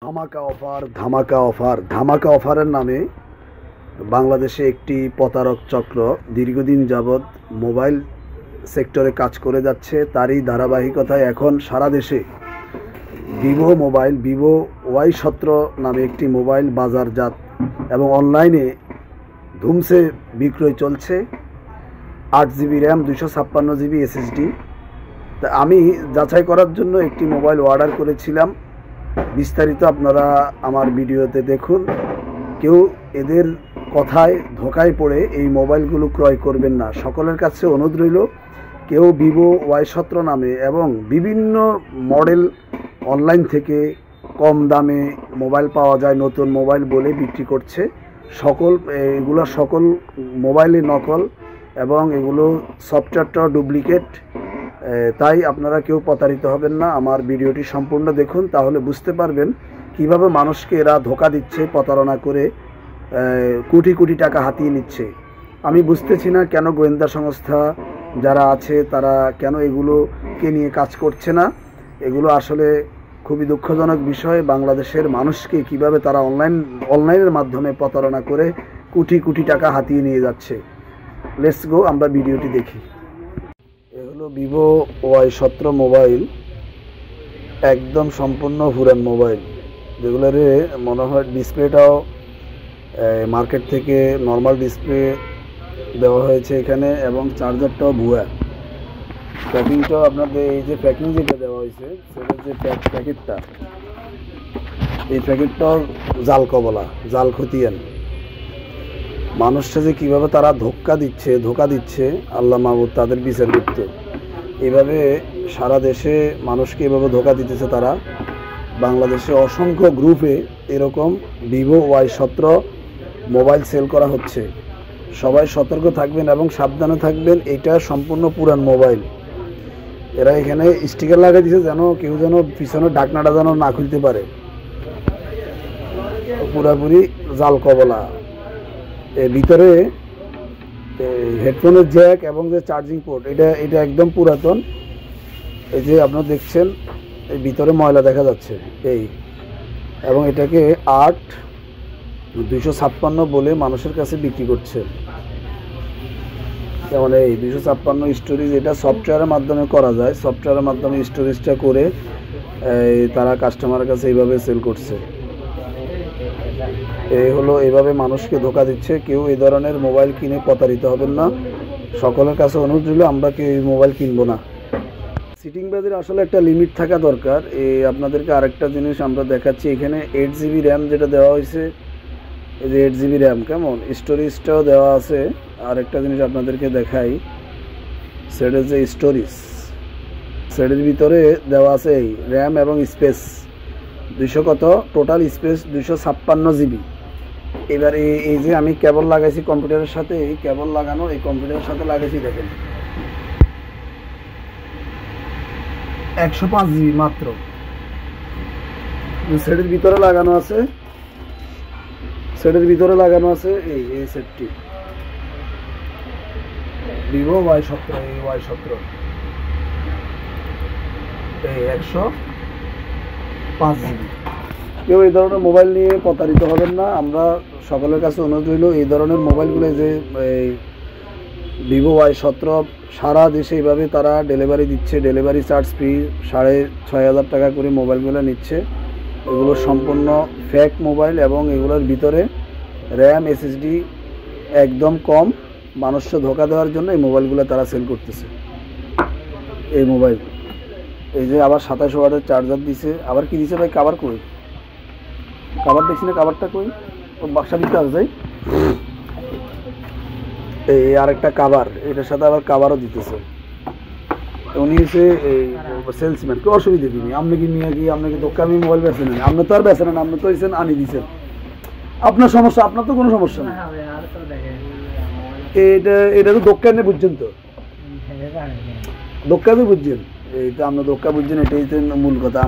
ধামাকা অফার ধামাকা অফার ধামাকা অফারের নামে বাংলাদেশে একটি প্রতারক চক্র দীর্ঘদিন যাবৎ মোবাইল সেক্টরে কাজ করে যাচ্ছে। তারই ধারাবাহিকতায় এখন সারা দেশে ভিভো Y17 নামে একটি মোবাইল বাজারজাত এবং অনলাইনে ধুমসে বিক্রয় চলছে। 8GB RAM, 256GB SSD। তা আমি যাচাই করার জন্য একটি মোবাইল অর্ডার করেছিলাম। বিস্তারিত আপনারা আমার ভিডিওতে দেখুন। কেউ এদের কথায় ধোকায় পড়ে এই মোবাইলগুলো ক্রয় করবেন না। সকলের কাছে অনুরোধ রইল, কেউ ভিভো Y17 নামে এবং বিভিন্ন মডেল অনলাইন থেকে কম দামে মোবাইল পাওয়া যায়, নতুন মোবাইল বলে বিক্রি করছে। এগুলো সকল মোবাইলে নকল এবং এগুলো সফটওয়্যারটাও ডুপ্লিকেট। তাই আপনারা কেউ প্রতারিত হবেন না। আমার ভিডিওটি সম্পূর্ণ দেখুন, তাহলে বুঝতে পারবেন কিভাবে মানুষকে এরা ধোকা দিচ্ছে, প্রতারণা করে কোটি কোটি টাকা হাতিয়ে নিচ্ছে। আমি বুঝতেছি না কেন গোয়েন্দা সংস্থা যারা আছে তারা কেন এগুলোকে নিয়ে কাজ করছে না। এগুলো আসলে খুবই দুঃখজনক বিষয়। বাংলাদেশের মানুষকে কিভাবে তারা অনলাইনের মাধ্যমে প্রতারণা করে কোটি কোটি টাকা হাতিয়ে নিয়ে যাচ্ছে। লেটস গো, আমরা ভিডিওটি দেখি। এ হলো ভিভো Y17 মোবাইল, একদম সম্পূর্ণ পুরান মোবাইল, যেগুলোরে মনে হয় ডিসপ্লেটাও মার্কেট থেকে নর্মাল ডিসপ্লে দেওয়া হয়েছে এখানে, এবং চার্জারটাও ভুয়া। প্যাকিংটাও আপনাদের এই যে প্যাকিং যেটা দেওয়া হয়েছে সেটা যে প্যাকেটটা, এই প্যাকেটটাও জাল কবলা, জাল খতিয়ান। মানুষটা যে কীভাবে তারা ধোকা দিচ্ছে আল্লাহ মাহবুদ তাদের বিচার করতে। এভাবে সারা দেশে মানুষকে এভাবে ধোকা দিতেছে তারা। বাংলাদেশে অসংখ্য গ্রুপে এরকম ভিভো Y17 মোবাইল সেল করা হচ্ছে। সবাই সতর্ক থাকবেন এবং সাবধানে থাকবেন। এটা সম্পূর্ণ পুরান মোবাইল। এরা এখানে স্টিকার লাগিয়ে দিয়েছে যেন কেউ যেন পিছনে ঢাকনাটা যেন না খুলতে পারে। পুরাপুরি জাল কবলা। এর ভিতরে হেডফোনের জ্যাক এবং যে চার্জিং পোর্ট, এটা একদম পুরাতন। এই যে আপনারা দেখছেন এই ভিতরে ময়লা দেখা যাচ্ছে এই, এবং এটাকে 256 বলে মানুষের কাছে বিক্রি করছে। যেমন এই 256 স্টোরেজ, এটা সফটওয়্যারের মাধ্যমে করা যায়। সফটওয়্যারের মাধ্যমে স্টোরেজটা করে তারা কাস্টমারের কাছে এইভাবে সেল করছে। এই হলো, এইভাবে মানুষকে ধোকা দিচ্ছে। কেউ এই ধরনের মোবাইল কিনে প্রতারিত হবেন না। সকলের কাছে অনুরোধ রইল, আমরা কেউ এই মোবাইল কিনবো না। সিটিং বাজের আসলে একটা লিমিট থাকা দরকার। আপনাদেরকে আরেকটা জিনিস আমরা দেখাচ্ছি। এখানে 8GB র্যাম যেটা দেওয়া হয়েছে, এই যে 8GB র্যাম, কেমন স্টোরেজটাও দেওয়া আছে। আরেকটা জিনিস আপনাদেরকে দেখাই, সেটা যে স্টোরেজ, সেটের ভিতরে দেওয়া আছে এই র্যাম এবং স্পেস 200 কত, টোটাল স্পেস 256GB। এবার এই যে আমি কেবল লাগাইছি কম্পিউটারের সাথে, এই কেবল লাগানো, এই কম্পিউটারের সাথে লাগাইছি, দেখেন 105GB মাত্র। সেটের ভিতরে লাগানো আছে, এই সেটটি ভিভো Y17, এই Y17 এই 105GB। কেউ এই ধরনের মোবাইল নিয়ে প্রতারিত হবেন না। আমরা সকলের কাছে অনুরোধ রইল, এই ধরনের মোবাইলগুলো যে এই ভিভো Y17 সারা দেশে এইভাবে তারা ডেলিভারি দিচ্ছে। ডেলিভারি চার্জ ফ্রি, 6500 টাকা করে মোবাইলগুলো নিচ্ছে। এগুলো সম্পূর্ণ ফেক মোবাইল এবং এগুলোর ভিতরে র্যাম SSD একদম কম। মানুষকে ধোকা দেওয়ার জন্য এই মোবাইলগুলো তারা সেল করতেছে। এই মোবাইল, এই যে আবার 27 ওয়াটের চার্জার দিছে। আবার কি দিছে ভাই, কাভার কই, কাভার দেখছি না, কাভারটা কই, ও বাক্সা দিতে আসবে। এই আরেকটা কাভার, এটার সাথে আবার কাভারও দিতেছে। উনি হচ্ছে এই সেলসম্যান, কেউ অসুবিধা দিনি। আপনি কি নিয়ে গিয়ে আপনাকে দোকান, আমি মোবাইল বেছেন না, আপনি তো আর বেছেন না, আপনি তো হয়েছেন আনি দিচ্ছেন। আপনার সমস্যা, আপনার তো কোনো সমস্যা নেই। এটা তো দোকানে বুঝছেন, তো দোকানে বুঝছেন, এইটা আপনার দোকান বুঝছেন, এটাই তো মূল কথা।